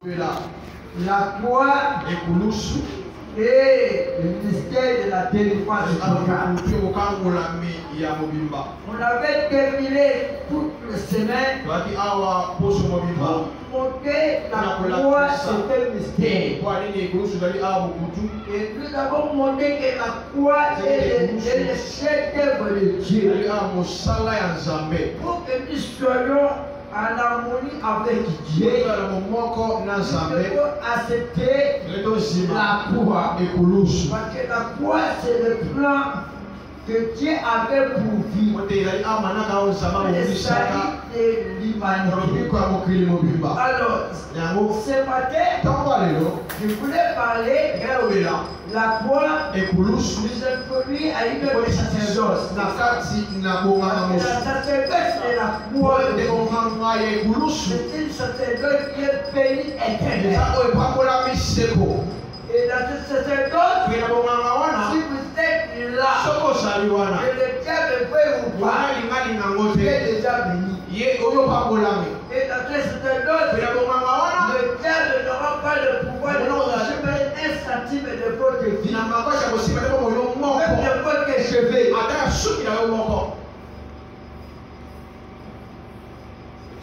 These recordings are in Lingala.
La croix et le mystère de la délivrance. On avait terminé toute la semaine pour montrer la croix, c'était le mystère. Et nous avons montré que la croix est le chef d'œuvre de Dieu. Pour que nous soyons en harmonie avec Dieu, nous devons accepter la croix. Parce que la croix, c'est le plan que Dieu avait pour vivre. Le salut de l'humanité. Alors, ce matin, je voulais parler de la croix nous introduit à une autre sacerdoce. La sacerdoce de la croix, c'est une sacerdoce qui est pays éternel. Et dans ce sacerdoce, si vous êtes là, et le diable peut vous pas, il est déjà béni. Et dans ce sacerdoce, le diable n'aura pas le pouvoir de recevoir un centime de votre vie, même de votre cheveux.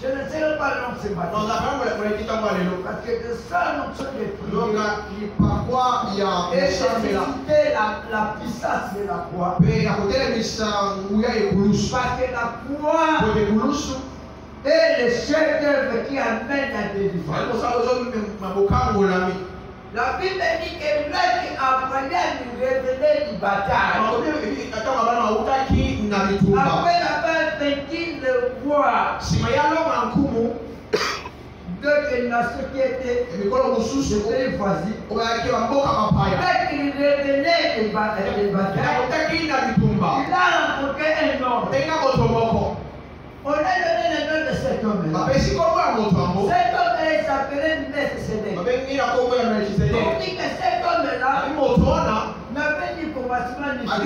Je ne sais pas le nom de ce matin. Parce que de ça, nous sommes des prières. Et c'est la puissance de la croix. Parce que la croix est le chef d'œuvre qui amène la délivrance. La Bible dit que l'œil apprenait à nous révéler du bataille. Après avoir vaincu le roi de la société de pays voisins, dès qu'il révélait les batailles, il a rencontré un homme. On a donné le nom de cet homme-là. Cet homme-là s'appelait Melchisedec. On dit que cet homme-là n'avait ni commencement ni fin.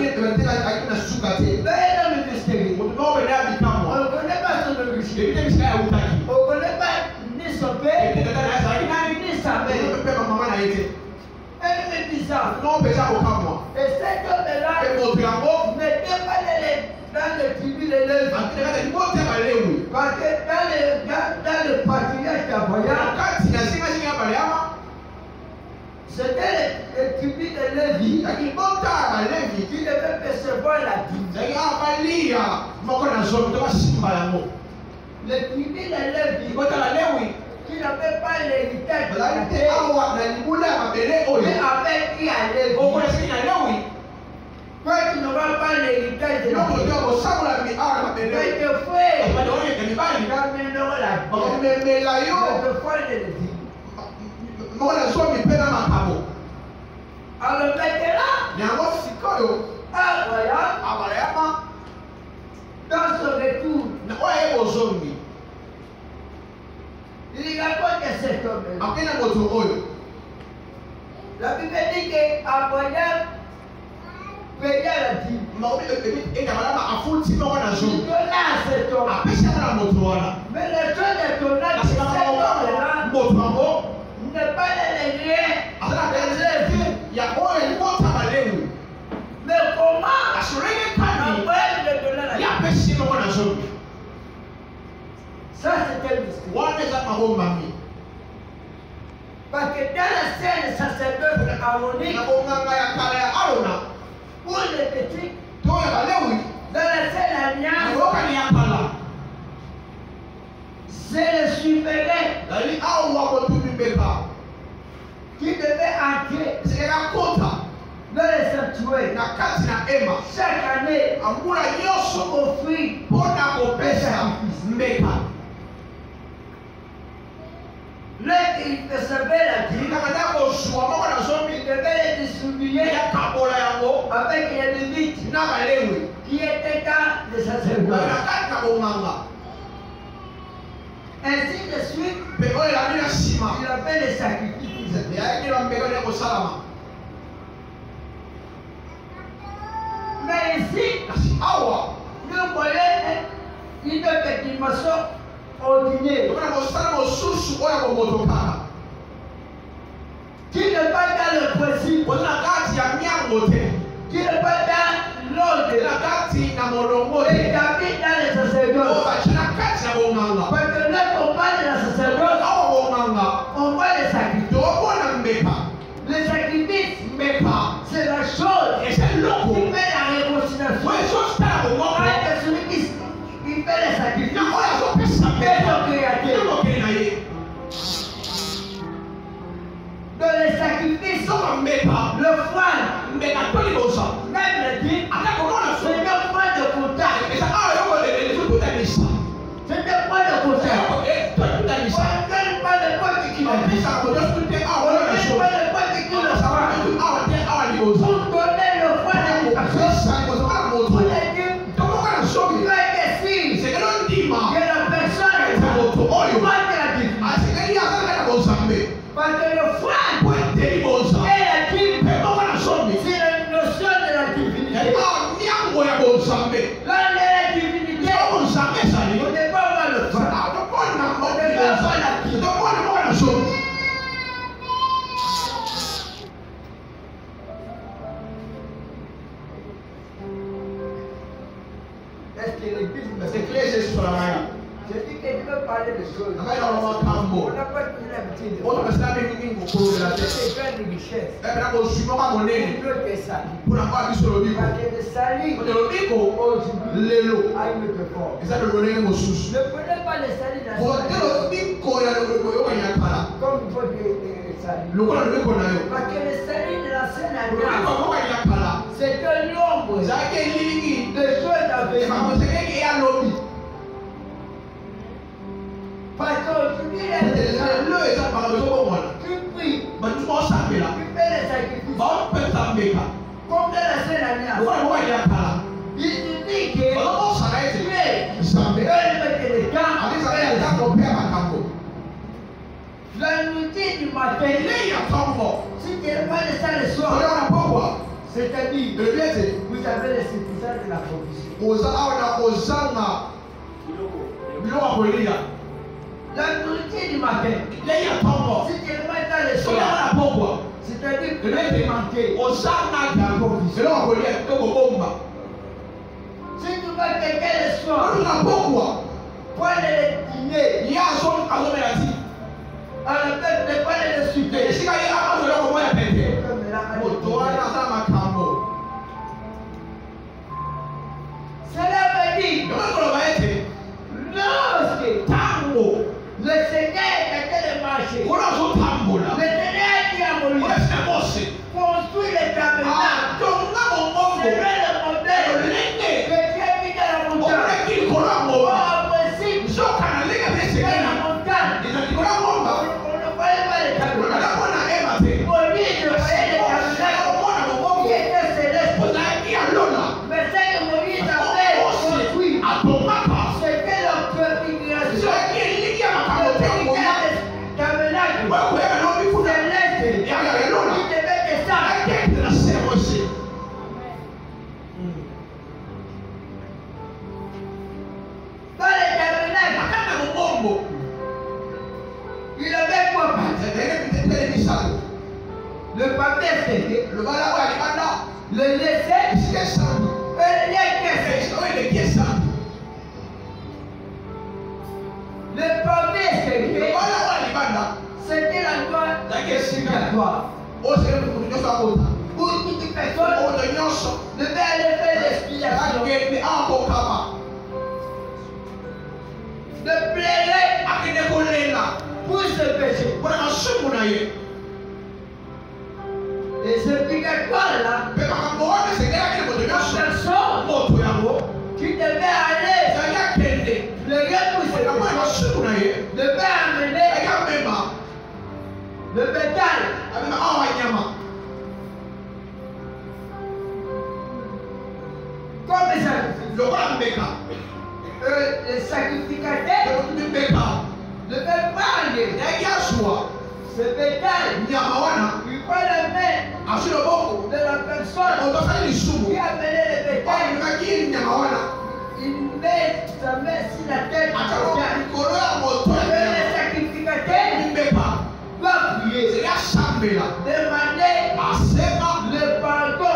Mais un homme mystérieux. On ne connaît pas son origine. On ne connaît pas ni son père, ni sa mère. Un homme bizarre. Et cet homme-là n'était pas dans le tribu de Lévi. Parce que dans le patriarche d'Abraham, c'était le tribu de Lévi qui devait percevoir la dîme. Le tribu de Lévi qui n'avait pas l'héritage de la terre, mais avec qui allait vivre. Toi qui n'auras pas l'héritage de la terre, mais tes frères ramèneront la terre. Notre frère de Lévi. Alors maintenant, Abraham, dans son retour, il raconte que cet homme-là. La Bible dit qu'Abraham payait la dîme. Il donna à cet homme. Mais le jour de ton âge, cet homme-là n'est pas les liens. Mais comment Abraham le donna la dîme? Ça, c'était le mystère. Parce que dans la scène sacerdoce harmonique, pour les petits, dans la scène alliance, c'est le souverain qui devait entrer dans le sanctuaire chaque année pour offrir un sacrifice. Lorsqu'il percevait la dîme, il devait les distribuer avec les Lévites qui étaient dans les sacerdotes. Ainsi de suite, il a fait les sacrifices. Mais ici, nous voyons une petite dimension ordinaire. qui n'est pas dans l'ordre établi dans les sacerdoces. Parce que là, on parle de la sacerdoce, on voit les sacrifices. Les sacrifices, c'est la chose qui fait la réconciliation. Avec celui qui fait les sacrifices, c'est son créateur. Dans les sacrifices, le foin, même le dit, c'est un point de contact. C'est un point de contact. On ne donne pas le point de qui l'a dit. On ne donne pas le point de qui l'a dit. Pour donner le point de contact, pour les dire, tu as été signe que la personne est point de la vie. Parce que le foin et la Bible, c'est la notion de la divinité. Là, la divinité, on ne peut pas voir le foin. On ne peut pas voir la Bible. Est-ce que l'église me dit que tu veux parler de choses? On n'a pas toute l'habitude de parler. C'est plein de richesses. Il veut que ça. Parce que le salut aujourd'hui a une autre forme. Ne prenez pas le salut dans comme il faut le salut. Parce que le salut de la Sainte Alliance, c'est un nombre de choses à venir. Parce qu'aujourd'hui, tu pries, tu fais les sacrifices. Comme dans la Sainte Alliance, il te dit que tu es le temps. La nuit du matin, si tu n'es pas de ça le soir, c'est-à-dire, vous avez les circonstances de la provision. La nourriture du matin, si tu n'es pas dans le soir, c'est-à-dire que tu es manqué. Si tu vas quelqu'un le soir, prends le dîner, on appelle de pas le souper. Cela veut dire, lorsque le Seigneur est en train de marcher, le Seigneur dit à Moïse, construis le tabernacle. C'est le modèle que tu as mis dans la montagne. En principe, dans la montagne, on ne voyait pas les tabernacle. Moïse ne voyait les tabernacle qui étaient célestes. Mais ce que Moïse avait construit, c'était la préfiguration. Il avait quoi? Le papier c'était le laisser et le caisse. Le papier c'était la loi expiatoire. Pour toute personne devait aller faire l'expiation. De plaider pour ce péché. Et ce purgatoire là, la personne qui devait aller plaider pour ce péché devait amener le bétail. Comme ça, le sacrificateur devait prendre ce bétail. Il prend la main de la personne qui a mené le bétail. Il met sa main sur la tête du bétail. Le sacrificateur va prier, demander le pardon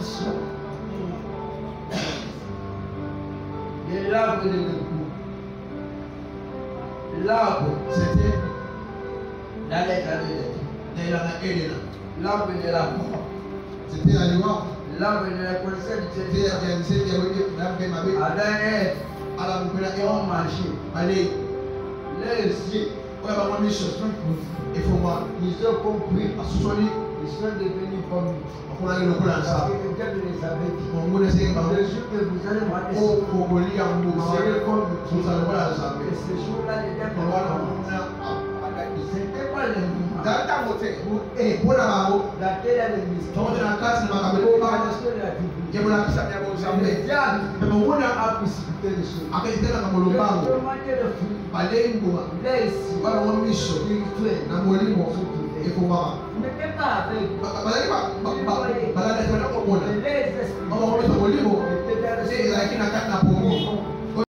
position de l'arbre de l'écoute. L'arbre, c'était dans les années. L'arbre de la mort. C'était la loi. L'arbre de la connaissance de C'était la Adam et Ève ont mangé. Allez, Les yeux, ils ont compris. Ils sont devenus comme nous. Parce que le diable les avait dit. Le jour que vous allez manger, vous serez comme nous. Et ce jour-là, le diable c'était pas le moment. La terre est le mystère. Le diable a précipité les choses. Il est ici. Spirituel. Il n'était pas avec. Les esprits étaient dans le